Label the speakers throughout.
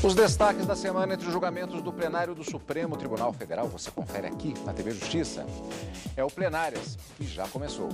Speaker 1: Os destaques da semana entre os julgamentos do plenário do Supremo Tribunal Federal, você confere aqui na TV Justiça. É o Plenárias, que já começou.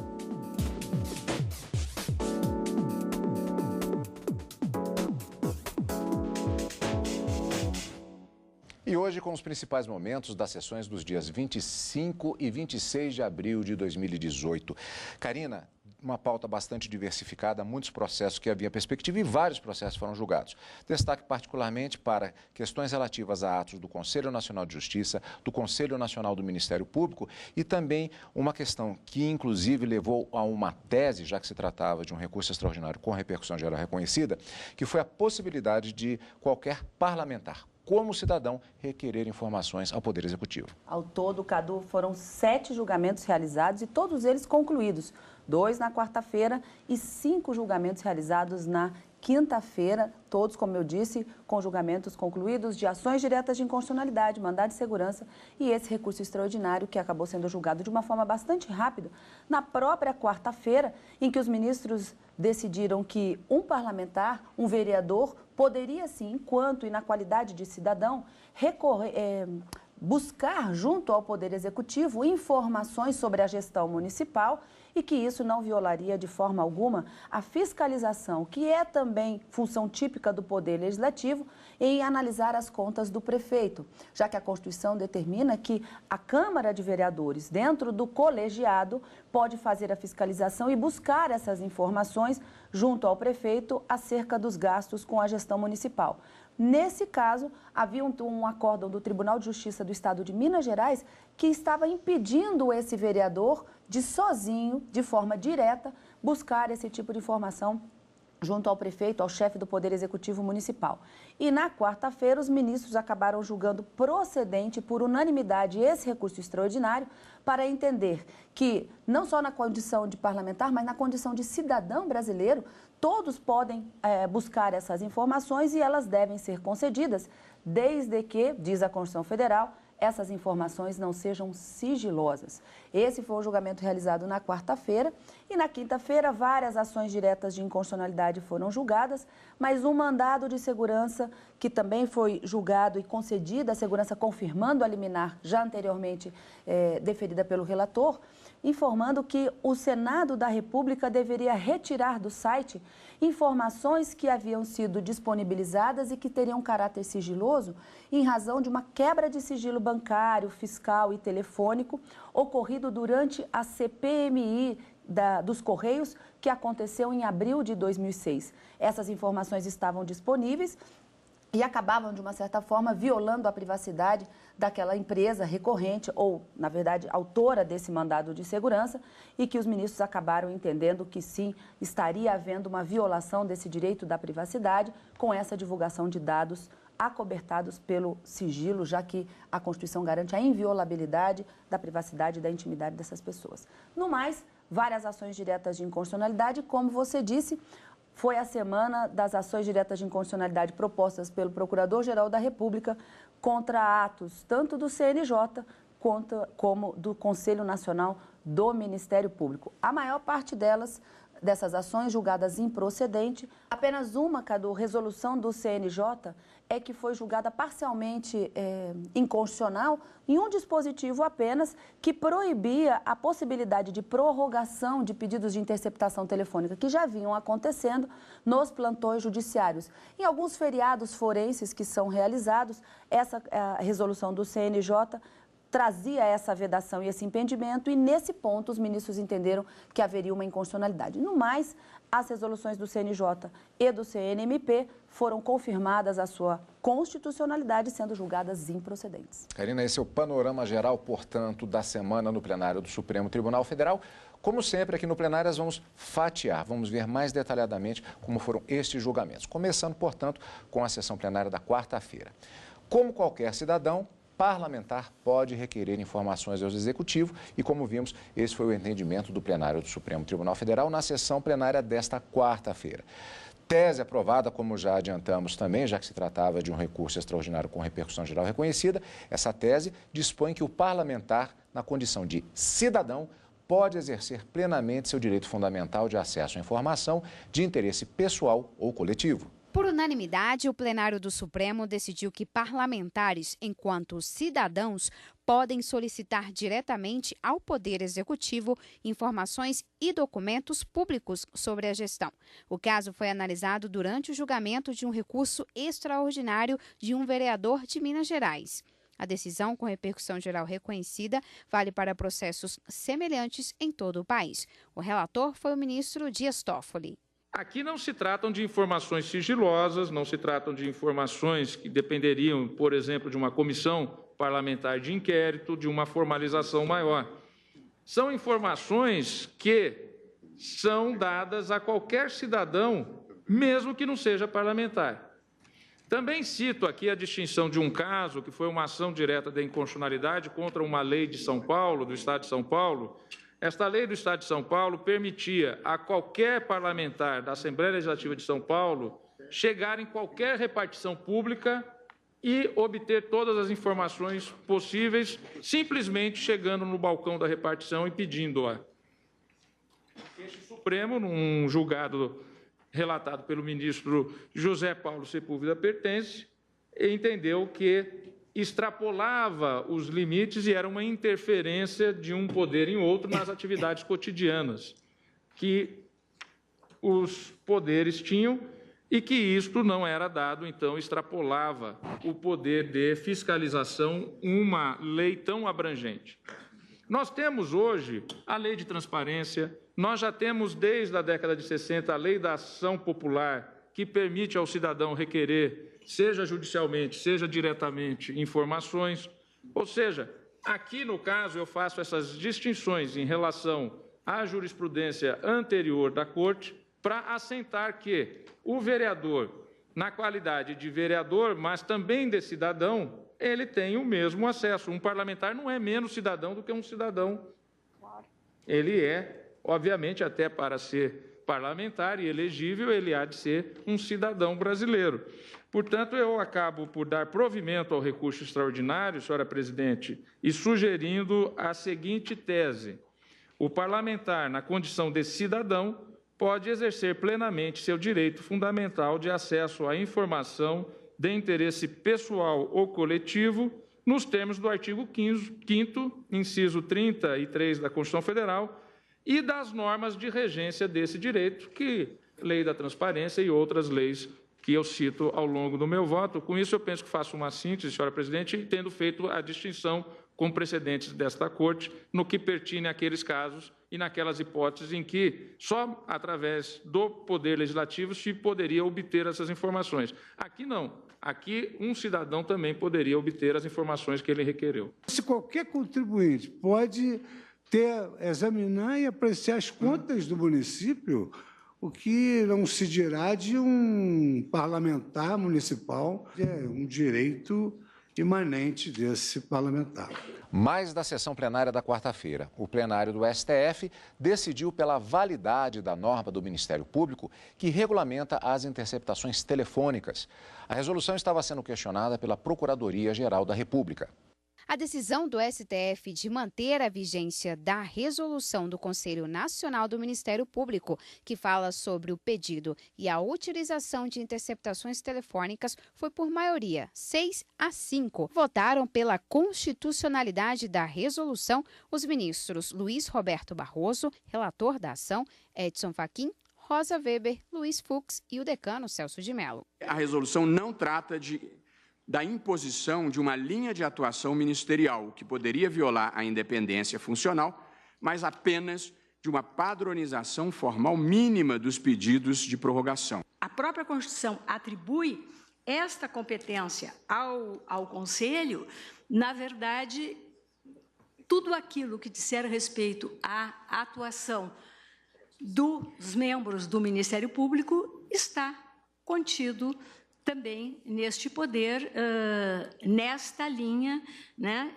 Speaker 1: E hoje com os principais momentos das sessões dos dias 25 e 26 de abril de 2018. Karina, uma pauta bastante diversificada, muitos processos que havia perspectiva e vários processos foram julgados. Destaque particularmente para questões relativas a atos do Conselho Nacional de Justiça, do Conselho Nacional do Ministério Público e também uma questão que inclusive levou a uma tese, já que se tratava de um recurso extraordinário com repercussão geral reconhecida, que foi a possibilidade de qualquer parlamentar, como cidadão, requerer informações ao Poder Executivo.
Speaker 2: Ao todo, Cadu, foram 7 julgamentos realizados e todos eles concluídos. 2 na quarta-feira e 5 julgamentos realizados na quinta-feira, todos, como eu disse, com julgamentos concluídos de ações diretas de inconstitucionalidade, mandado de segurança e esse recurso extraordinário que acabou sendo julgado de uma forma bastante rápida na própria quarta-feira, em que os ministros decidiram que um parlamentar, um vereador, poderia sim, enquanto e na qualidade de cidadão, buscar junto ao Poder Executivo informações sobre a gestão municipal e que isso não violaria de forma alguma a fiscalização, que é também função típica do Poder Legislativo, em analisar as contas do prefeito, já que a Constituição determina que a Câmara de Vereadores, dentro do colegiado, pode fazer a fiscalização e buscar essas informações junto ao prefeito acerca dos gastos com a gestão municipal. Nesse caso, havia um acórdão do Tribunal de Justiça do Estado de Minas Gerais que estava impedindo esse vereador de sozinho, de forma direta, buscar esse tipo de informação junto ao prefeito, ao chefe do Poder Executivo Municipal. E na quarta-feira, os ministros acabaram julgando procedente, por unanimidade, esse recurso extraordinário para entender que, não só na condição de parlamentar, mas na condição de cidadão brasileiro, todos podem buscar essas informações e elas devem ser concedidas, desde que, diz a Constituição Federal, essas informações não sejam sigilosas. Esse foi o julgamento realizado na quarta-feira e na quinta-feira várias ações diretas de inconstitucionalidade foram julgadas, mas um mandado de segurança que também foi julgado e concedido, a segurança confirmando a liminar já anteriormente deferida pelo relator, informando que o Senado da República deveria retirar do site informações que haviam sido disponibilizadas e que teriam caráter sigiloso em razão de uma quebra de sigilo bancário, fiscal e telefônico ocorrido durante a CPMI dos Correios, que aconteceu em abril de 2006. Essas informações estavam disponíveis e acabavam, de uma certa forma, violando a privacidade daquela empresa recorrente ou, na verdade, autora desse mandado de segurança e que os ministros acabaram entendendo que, sim, estaria havendo uma violação desse direito da privacidade com essa divulgação de dados acobertados pelo sigilo, já que a Constituição garante a inviolabilidade da privacidade e da intimidade dessas pessoas. No mais, várias ações diretas de inconstitucionalidade, como você disse, foi a semana das ações diretas de inconstitucionalidade propostas pelo Procurador-Geral da República contra atos tanto do CNJ como do Conselho Nacional do Ministério Público. A maior parte dessas ações julgadas improcedente, apenas uma, Cadu, resolução do CNJ, é que foi julgada parcialmente inconstitucional em um dispositivo apenas que proibia a possibilidade de prorrogação de pedidos de interceptação telefônica que já vinham acontecendo nos plantões judiciários. Em alguns feriados forenses que são realizados, essa resolução do CNJ trazia essa vedação e esse impedimento e, nesse ponto, os ministros entenderam que haveria uma inconstitucionalidade. No mais, as resoluções do CNJ e do CNMP foram confirmadas a sua constitucionalidade, sendo julgadas improcedentes.
Speaker 1: Karina, esse é o panorama geral, portanto, da semana no plenário do Supremo Tribunal Federal. Como sempre, aqui no Plenárias vamos fatiar, vamos ver mais detalhadamente como foram estes julgamentos. Começando, portanto, com a sessão plenária da quarta-feira. Como qualquer cidadão, parlamentar pode requerer informações ao Executivo e, como vimos, esse foi o entendimento do plenário do Supremo Tribunal Federal na sessão plenária desta quarta-feira. Tese aprovada, como já adiantamos também, já que se tratava de um recurso extraordinário com repercussão geral reconhecida, essa tese dispõe que o parlamentar, na condição de cidadão, pode exercer plenamente seu direito fundamental de acesso à informação de interesse pessoal ou coletivo.
Speaker 3: Por unanimidade, o plenário do Supremo decidiu que parlamentares, enquanto cidadãos, podem solicitar diretamente ao Poder Executivo informações e documentos públicos sobre a gestão. O caso foi analisado durante o julgamento de um recurso extraordinário de um vereador de Minas Gerais. A decisão, com repercussão geral reconhecida, vale para processos semelhantes em todo o país. O relator foi o ministro Dias Toffoli.
Speaker 4: Aqui não se tratam de informações sigilosas, não se tratam de informações que dependeriam, por exemplo, de uma comissão parlamentar de inquérito, de uma formalização maior. São informações que são dadas a qualquer cidadão, mesmo que não seja parlamentar. Também cito aqui a distinção de um caso, que foi uma ação direta de inconstitucionalidade contra uma lei de São Paulo, do Estado de São Paulo. Esta lei do Estado de São Paulo permitia a qualquer parlamentar da Assembleia Legislativa de São Paulo chegar em qualquer repartição pública e obter todas as informações possíveis, simplesmente chegando no balcão da repartição e pedindo-a. Este Supremo, num julgado relatado pelo ministro José Paulo Sepúlveda Pertence, entendeu que extrapolava os limites e era uma interferência de um poder em outro nas atividades cotidianas que os poderes tinham e que isto não era dado, então extrapolava o poder de fiscalização uma lei tão abrangente. Nós temos hoje a lei de transparência, nós já temos desde a década de 60 a lei da ação popular, que permite ao cidadão requerer, seja judicialmente, seja diretamente, informações. Ou seja, aqui no caso eu faço essas distinções em relação à jurisprudência anterior da Corte para assentar que o vereador, na qualidade de vereador, mas também de cidadão, ele tem o mesmo acesso. Um parlamentar não é menos cidadão do que um cidadão. Ele é, obviamente, até para ser parlamentar e elegível, ele há de ser um cidadão brasileiro. Portanto, eu acabo por dar provimento ao recurso extraordinário, senhora presidente, e sugerindo a seguinte tese: o parlamentar, na condição de cidadão, pode exercer plenamente seu direito fundamental de acesso à informação de interesse pessoal ou coletivo, nos termos do artigo 5º, inciso 33 da Constituição Federal, e das normas de regência desse direito, que Lei da Transparência e outras leis que eu cito ao longo do meu voto. Com isso, eu penso que faço uma síntese, senhora presidente, tendo feito a distinção com precedentes desta Corte, no que pertine àqueles casos e naquelas hipóteses em que só através do Poder Legislativo se poderia obter essas informações. Aqui não. Aqui, um cidadão também poderia obter as informações que ele requereu.
Speaker 5: Se qualquer contribuinte pode examinar e apreciar as contas do município, o que não se dirá de um parlamentar municipal, é um direito imanente desse parlamentar.
Speaker 1: Mais da sessão plenária da quarta-feira, o plenário do STF decidiu pela validade da norma do Ministério Público que regulamenta as interceptações telefônicas. A resolução estava sendo questionada pela Procuradoria-Geral da República.
Speaker 3: A decisão do STF de manter a vigência da resolução do Conselho Nacional do Ministério Público, que fala sobre o pedido e a utilização de interceptações telefônicas, foi por maioria, 6-5. Votaram pela constitucionalidade da resolução os ministros Luiz Roberto Barroso, relator da ação, Edson Fachin, Rosa Weber, Luiz Fux e o decano Celso de Mello.
Speaker 6: A resolução não trata da imposição de uma linha de atuação ministerial, que poderia violar a independência funcional, mas apenas de uma padronização formal mínima dos pedidos de prorrogação.
Speaker 7: A própria Constituição atribui esta competência ao Conselho. Na verdade, tudo aquilo que disser respeito à atuação dos membros do Ministério Público está contido também neste poder, nesta linha, né,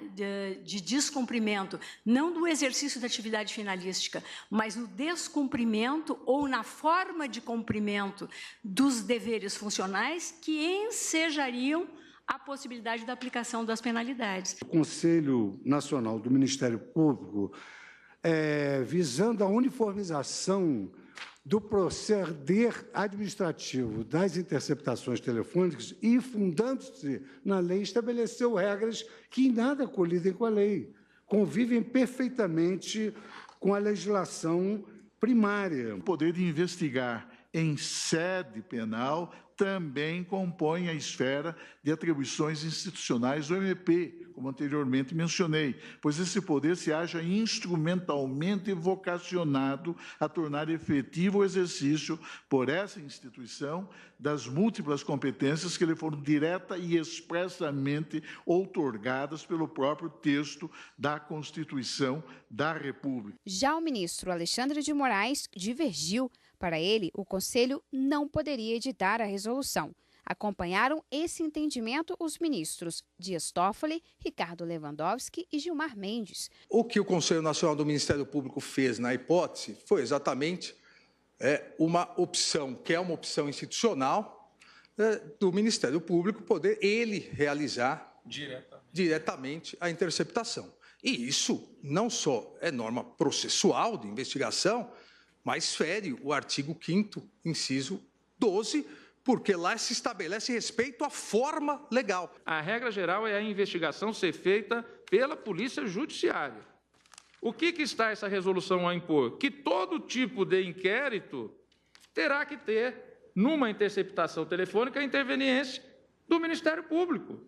Speaker 7: de descumprimento, não do exercício da atividade finalística, mas no descumprimento ou na forma de cumprimento dos deveres funcionais que ensejariam a possibilidade da aplicação das penalidades.
Speaker 5: O Conselho Nacional do Ministério Público, visando a uniformização do proceder administrativo das interceptações telefônicas e, fundando-se na lei, estabeleceu regras que em nada colidem com a lei, convivem perfeitamente com a legislação primária.
Speaker 8: O poder de investigar em sede penal também compõe a esfera de atribuições institucionais do MP, como anteriormente mencionei, pois esse poder se acha instrumentalmente vocacionado a tornar efetivo o exercício por essa instituição das múltiplas competências que lhe foram direta e expressamente outorgadas pelo próprio texto da Constituição da República.
Speaker 3: Já o ministro Alexandre de Moraes divergiu. Para ele, o Conselho não poderia editar a resolução. Acompanharam esse entendimento os ministros Dias Toffoli, Ricardo Lewandowski e Gilmar Mendes.
Speaker 9: O que o Conselho Nacional do Ministério Público fez na hipótese foi exatamente uma opção, que é uma opção institucional do Ministério Público poder ele realizar diretamente a interceptação. E isso não só é norma processual de investigação, mas fere o artigo 5º, inciso 12, porque lá se estabelece respeito à forma legal.
Speaker 4: A regra geral é a investigação ser feita pela Polícia Judiciária. O que está essa resolução a impor? Que todo tipo de inquérito terá que ter, numa interceptação telefônica, a interveniência do Ministério Público.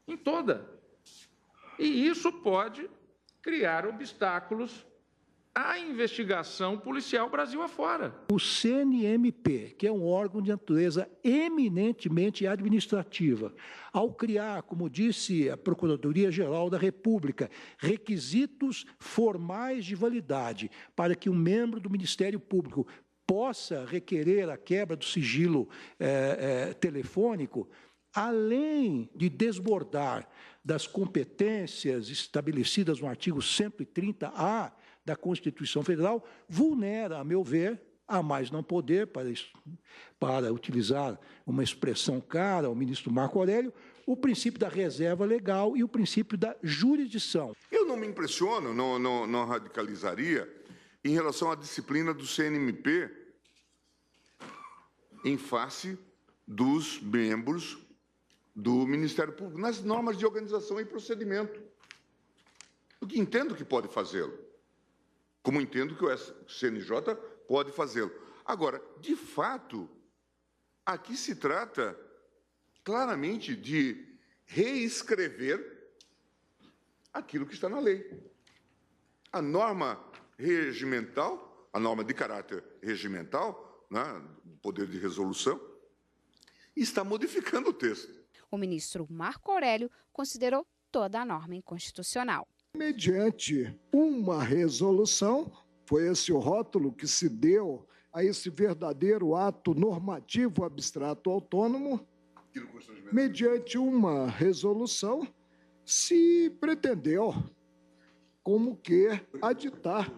Speaker 4: Em toda. E isso pode criar obstáculos à investigação policial Brasil afora.
Speaker 10: O CNMP, que é um órgão de natureza eminentemente administrativa, ao criar, como disse a Procuradoria-Geral da República, requisitos formais de validade para que um membro do Ministério Público possa requerer a quebra do sigilo telefônico, além de desbordar das competências estabelecidas no artigo 130-A da Constituição Federal, vulnera, a meu ver, a mais não poder, para utilizar uma expressão cara ao ministro Marco Aurélio, o princípio da reserva legal e o princípio da jurisdição.
Speaker 11: Eu não me impressiono, não radicalizaria, em relação à disciplina do CNMP em face dos membros do Ministério Público, nas normas de organização e procedimento. Porque entendo que pode fazê-lo, como entendo que o CNJ pode fazê-lo. Agora, de fato, aqui se trata claramente de reescrever aquilo que está na lei. A norma regimental, a norma de caráter regimental, né, do poder de resolução, está modificando o texto.
Speaker 3: O ministro Marco Aurélio considerou toda a norma inconstitucional.
Speaker 12: Mediante uma resolução, foi esse o rótulo que se deu a esse verdadeiro ato normativo abstrato autônomo, mediante uma resolução, se pretendeu como que aditar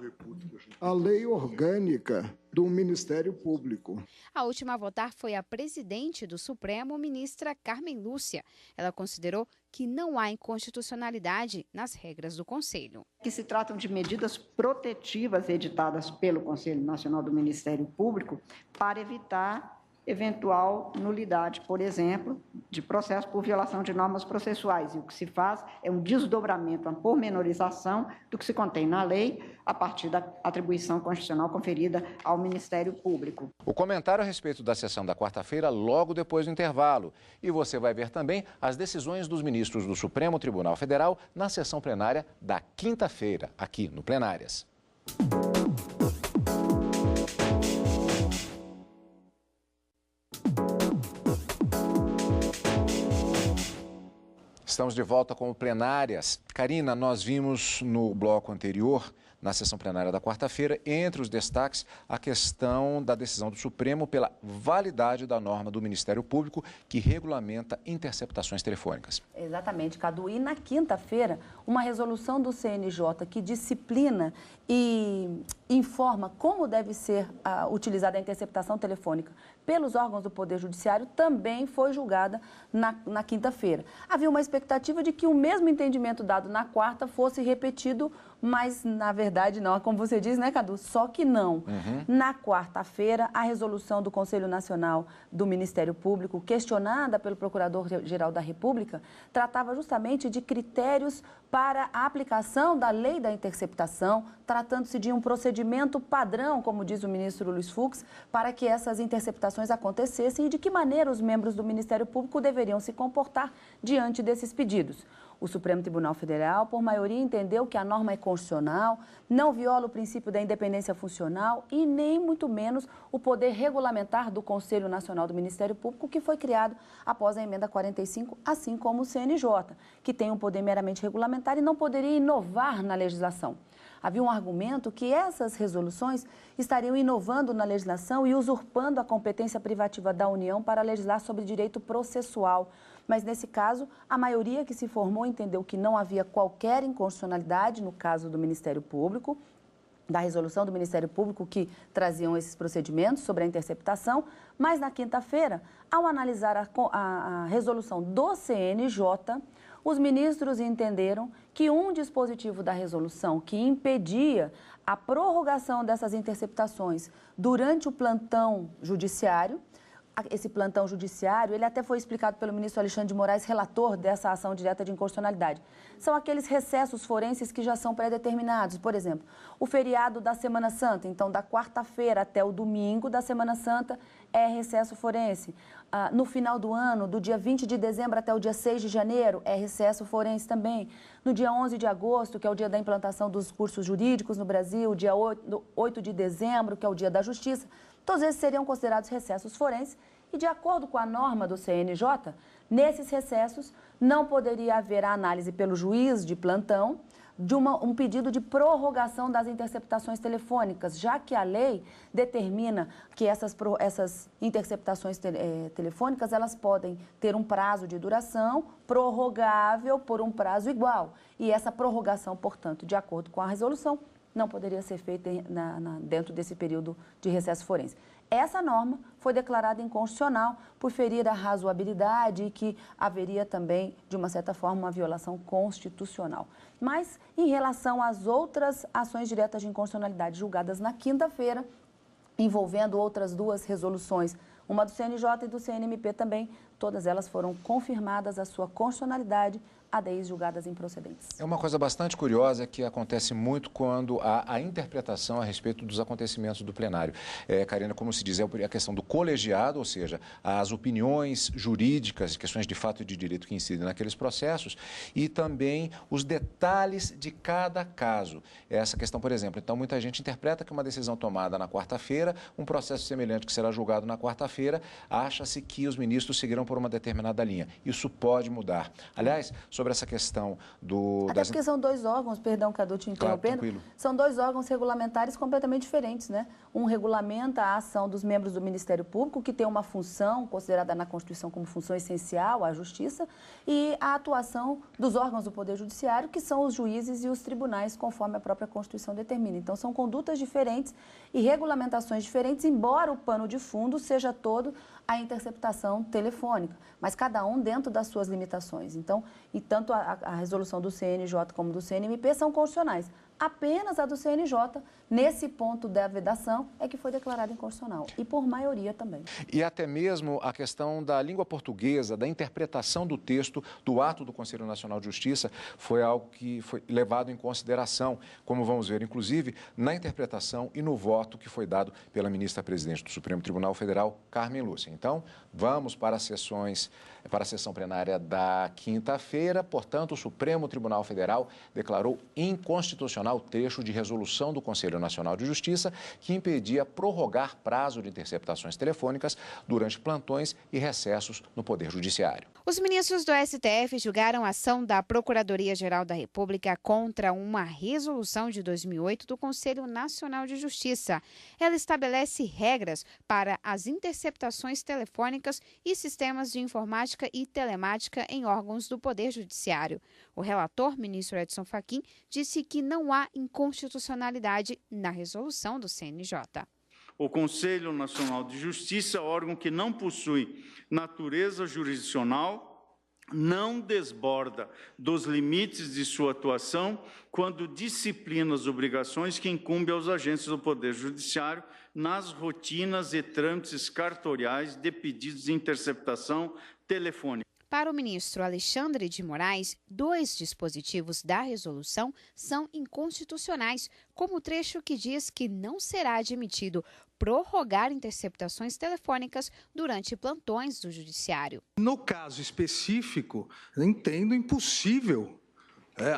Speaker 12: a lei orgânica do Ministério Público.
Speaker 3: A última a votar foi a presidente do Supremo, ministra Carmen Lúcia. Ela considerou que não há inconstitucionalidade nas regras do Conselho.
Speaker 13: Que se tratam de medidas protetivas editadas pelo Conselho Nacional do Ministério Público para evitar eventual nulidade, por exemplo, de processo por violação de normas processuais. E o que se faz é um desdobramento, uma pormenorização do que se contém na lei a partir da atribuição constitucional conferida ao Ministério Público.
Speaker 1: O comentário a respeito da sessão da quarta-feira logo depois do intervalo. E você vai ver também as decisões dos ministros do Supremo Tribunal Federal na sessão plenária da quinta-feira, aqui no Plenárias. Estamos de volta com o Plenárias. Karina, nós vimos no bloco anterior, na sessão plenária da quarta-feira, entre os destaques, a questão da decisão do Supremo pela validade da norma do Ministério Público que regulamenta interceptações telefônicas.
Speaker 2: Exatamente, Cadu. E na quinta-feira, uma resolução do CNJ que disciplina e informa como deve ser utilizada a interceptação telefônica pelos órgãos do Poder Judiciário também foi julgada na quinta-feira. Havia uma expectativa de que o mesmo entendimento dado na quarta fosse repetido mas, na verdade, não. Como você diz, né, Cadu? Só que não. Na quarta-feira, a resolução do Conselho Nacional do Ministério Público, questionada pelo Procurador-Geral da República, tratava justamente de critérios para a aplicação da lei da interceptação, tratando-se de um procedimento padrão, como diz o ministro Luiz Fux, para que essas interceptações acontecessem e de que maneira os membros do Ministério Público deveriam se comportar diante desses pedidos. O Supremo Tribunal Federal, por maioria, entendeu que a norma é constitucional, não viola o princípio da independência funcional e nem muito menos o poder regulamentar do Conselho Nacional do Ministério Público, que foi criado após a emenda 45, assim como o CNJ, que tem um poder meramente regulamentar e não poderia inovar na legislação. Havia um argumento que essas resoluções estariam inovando na legislação e usurpando a competência privativa da União para legislar sobre direito processual. Mas, nesse caso, a maioria que se formou entendeu que não havia qualquer inconstitucionalidade no caso do Ministério Público, da resolução do Ministério Público que traziam esses procedimentos sobre a interceptação, mas na quinta-feira, ao analisar a resolução do CNJ, os ministros entenderam que um dispositivo da resolução que impedia a prorrogação dessas interceptações durante o plantão judiciário, esse plantão judiciário, ele até foi explicado pelo ministro Alexandre de Moraes, relator dessa ação direta de inconstitucionalidade. São aqueles recessos forenses que já são pré-determinados. Por exemplo, o feriado da Semana Santa, então da quarta-feira até o domingo da Semana Santa é recesso forense. No final do ano, do dia 20 de dezembro até o dia 6 de janeiro, é recesso forense também. No dia 11 de agosto, que é o dia da implantação dos cursos jurídicos no Brasil, dia 8 de dezembro, que é o dia da Justiça, todos esses seriam considerados recessos forenses e, de acordo com a norma do CNJ, nesses recessos não poderia haver a análise pelo juiz de plantão de um pedido de prorrogação das interceptações telefônicas, já que a lei determina que essas interceptações telefônicas elas podem ter um prazo de duração prorrogável por um prazo igual. E essa prorrogação, portanto, de acordo com a resolução, não poderia ser feita dentro desse período de recesso forense. Essa norma foi declarada inconstitucional por ferir a razoabilidade e que haveria também, de uma certa forma, uma violação constitucional. Mas, em relação às outras ações diretas de inconstitucionalidade julgadas na quinta-feira, envolvendo outras duas resoluções, uma do CNJ e do CNMP também, todas elas foram confirmadas a sua constitucionalidade, ADIs julgadas improcedentes.
Speaker 1: É uma coisa bastante curiosa que acontece muito quando há a interpretação a respeito dos acontecimentos do plenário. Karina, como se diz, é a questão do colegiado, ou seja, as opiniões jurídicas, questões de fato e de direito que incidem naqueles processos e também os detalhes de cada caso. Essa questão, por exemplo, então muita gente interpreta que uma decisão tomada na quarta-feira, um processo semelhante que será julgado na quarta-feira, acha-se que os ministros seguirão por uma determinada linha. Isso pode mudar. Aliás, sobre essa questão
Speaker 2: Até porque são dois órgãos, perdão, Cadu, te interrompendo,
Speaker 1: claro,
Speaker 2: são dois órgãos regulamentares completamente diferentes, né? Um regulamenta a ação dos membros do Ministério Público, que tem uma função considerada na Constituição como função essencial à Justiça, e a atuação dos órgãos do Poder Judiciário, que são os juízes e os tribunais, conforme a própria Constituição determina. Então, são condutas diferentes e regulamentações diferentes, embora o pano de fundo seja todo a interceptação telefônica, mas cada um dentro das suas limitações. Então, e tanto a resolução do CNJ como do CNMP são constitucionais. Apenas a do CNJ, nesse ponto da vedação, é que foi declarada inconstitucional. E por maioria também.
Speaker 1: E até mesmo a questão da língua portuguesa, da interpretação do texto do ato do Conselho Nacional de Justiça, foi algo que foi levado em consideração, como vamos ver, inclusive, na interpretação e no voto que foi dado pela ministra-presidente do Supremo Tribunal Federal, Carmen Lúcia. Então, vamos para a sessão plenária da quinta-feira. Portanto, o Supremo Tribunal Federal declarou inconstitucional o trecho de resolução do Conselho Nacional de Justiça que impedia prorrogar prazo de interceptações telefônicas durante plantões e recessos no Poder Judiciário.
Speaker 3: Os ministros do STF julgaram a ação da Procuradoria-Geral da República contra uma resolução de 2008 do Conselho Nacional de Justiça. Ela estabelece regras para as interceptações telefônicas e sistemas de informática e telemática em órgãos do Poder Judiciário. O relator, ministro Edson Fachin, disse que não há inconstitucionalidade na resolução do CNJ.
Speaker 14: O Conselho Nacional de Justiça é órgão que não possui natureza jurisdicional, não desborda dos limites de sua atuação quando disciplina as obrigações que incumbem aos agentes do Poder Judiciário nas rotinas e trâmites cartoriais de pedidos de interceptação telefônica.
Speaker 3: Para o ministro Alexandre de Moraes, 2 dispositivos da resolução são inconstitucionais, como o trecho que diz que não será admitido prorrogar interceptações telefônicas durante plantões do Judiciário.
Speaker 9: No caso específico, entendo impossível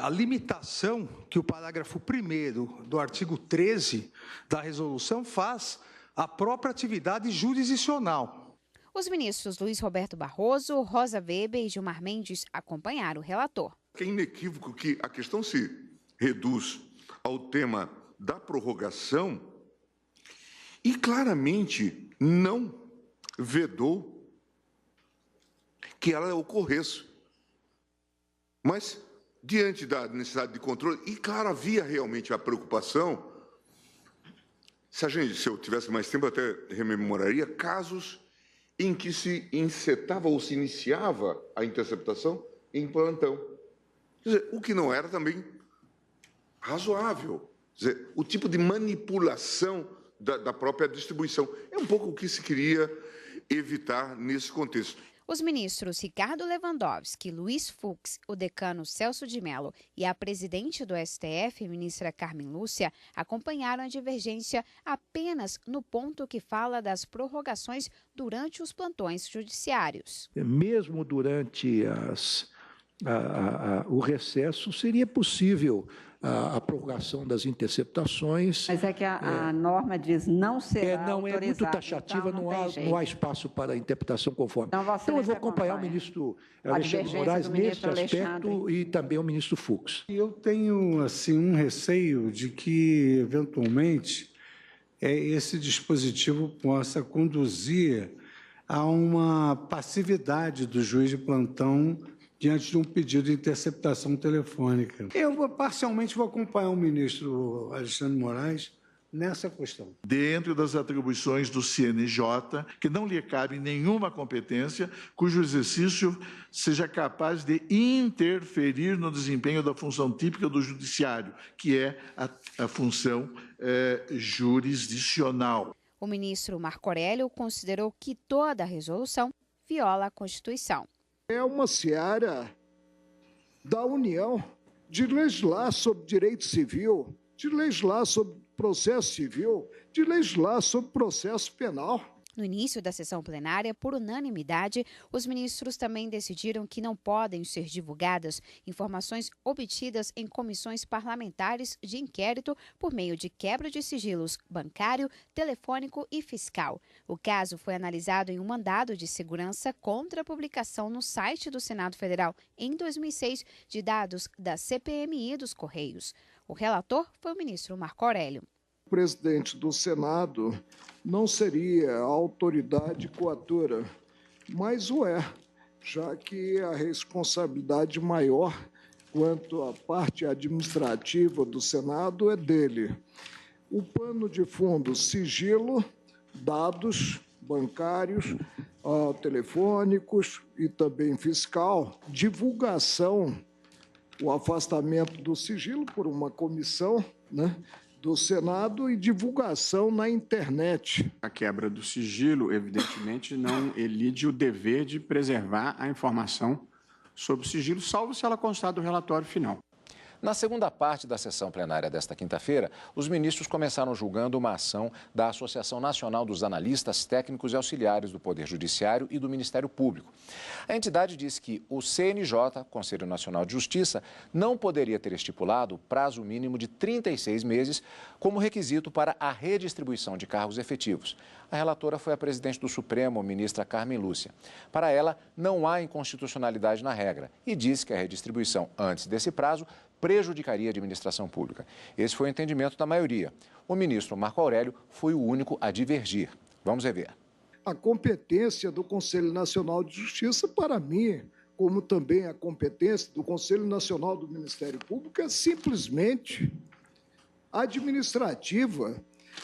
Speaker 9: a limitação que o parágrafo 1º do artigo 13 da resolução faz à própria atividade jurisdicional.
Speaker 3: Os ministros Luiz Roberto Barroso, Rosa Weber e Gilmar Mendes acompanharam o relator.
Speaker 11: É inequívoco que a questão se reduz ao tema da prorrogação e claramente não vedou que ela ocorresse. Mas, diante da necessidade de controle, e claro, havia realmente a preocupação, se eu tivesse mais tempo, até rememoraria casos em que se encetava ou se iniciava a interceptação em plantão. Quer dizer, o que não era também razoável. Quer dizer, o tipo de manipulação da própria distribuição. É um pouco o que se queria evitar nesse contexto.
Speaker 3: Os ministros Ricardo Lewandowski, Luiz Fux, o decano Celso de Mello e a presidente do STF, ministra Carmen Lúcia, acompanharam a divergência apenas no ponto que fala das prorrogações durante os plantões judiciários.
Speaker 10: Mesmo durante o recesso, seria possível a prorrogação das interceptações.
Speaker 13: Mas é que a norma diz não será
Speaker 10: não
Speaker 13: autorizado.
Speaker 10: É muito taxativa, então não há espaço para interpretação conforme. Então eu vou acompanhar o ministro Alexandre de Moraes neste aspecto e também o ministro Fux.
Speaker 5: Eu tenho assim, um receio de que, eventualmente, esse dispositivo possa conduzir a uma passividade do juiz de plantão diante de um pedido de interceptação telefônica. Eu, parcialmente, vou acompanhar o ministro Alexandre de Moraes nessa questão.
Speaker 8: Dentro das atribuições do CNJ, que não lhe cabe nenhuma competência cujo exercício seja capaz de interferir no desempenho da função típica do judiciário, que é a função jurisdicional.
Speaker 3: O ministro Marco Aurélio considerou que toda a resolução viola a Constituição.
Speaker 12: É uma seara da União de legislar sobre direito civil, de legislar sobre processo civil, de legislar sobre processo penal.
Speaker 3: No início da sessão plenária, por unanimidade, os ministros também decidiram que não podem ser divulgadas informações obtidas em comissões parlamentares de inquérito por meio de quebra de sigilos bancário, telefônico e fiscal. O caso foi analisado em um mandado de segurança contra a publicação no site do Senado Federal em 2006 de dados da CPMI dos Correios. O relator foi o ministro Marco Aurélio.
Speaker 12: O presidente do Senado não seria a autoridade coatora, mas o é, já que a responsabilidade maior quanto à parte administrativa do Senado é dele. O pano de fundo, sigilo, dados bancários, telefônicos e também fiscal, divulgação, o afastamento do sigilo por uma comissão, né, do Senado e divulgação na internet.
Speaker 6: A quebra do sigilo, evidentemente, não elide o dever de preservar a informação sobre o sigilo, salvo se ela constar do relatório final.
Speaker 1: Na segunda parte da sessão plenária desta quinta-feira, os ministros começaram julgando uma ação da Associação Nacional dos Analistas Técnicos e Auxiliares do Poder Judiciário e do Ministério Público. A entidade disse que o CNJ, Conselho Nacional de Justiça, não poderia ter estipulado prazo mínimo de 36 meses como requisito para a redistribuição de cargos efetivos. A relatora foi a presidente do Supremo, ministra Carmen Lúcia. Para ela, não há inconstitucionalidade na regra e disse que a redistribuição antes desse prazo prejudicaria a administração pública. Esse foi o entendimento da maioria. O ministro Marco Aurélio foi o único a divergir. Vamos rever.
Speaker 12: A competência do Conselho Nacional de Justiça, para mim, como também a competência do Conselho Nacional do Ministério Público, é simplesmente administrativa.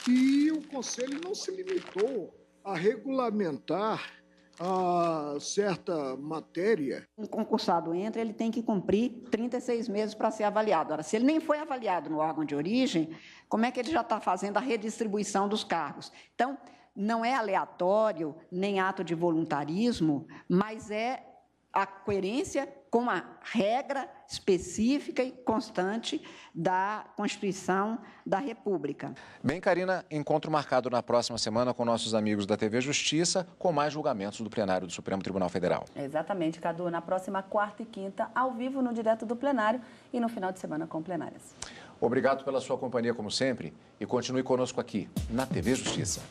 Speaker 12: E o Conselho não se limitou a regulamentar a certa matéria.
Speaker 13: Um concursado entra, ele tem que cumprir 36 meses para ser avaliado. Ora, se ele nem foi avaliado no órgão de origem, como é que ele já está fazendo a redistribuição dos cargos? Então, não é aleatório, nem ato de voluntarismo, mas é a coerência com a regra específica e constante da Constituição da República.
Speaker 1: Bem, Karina, encontro marcado na próxima semana com nossos amigos da TV Justiça, com mais julgamentos do plenário do Supremo Tribunal Federal.
Speaker 2: Exatamente, Cadu. Na próxima quarta e quinta, ao vivo no Direto do Plenário e no final de semana com plenárias.
Speaker 1: Obrigado pela sua companhia, como sempre, e continue conosco aqui, na TV Justiça.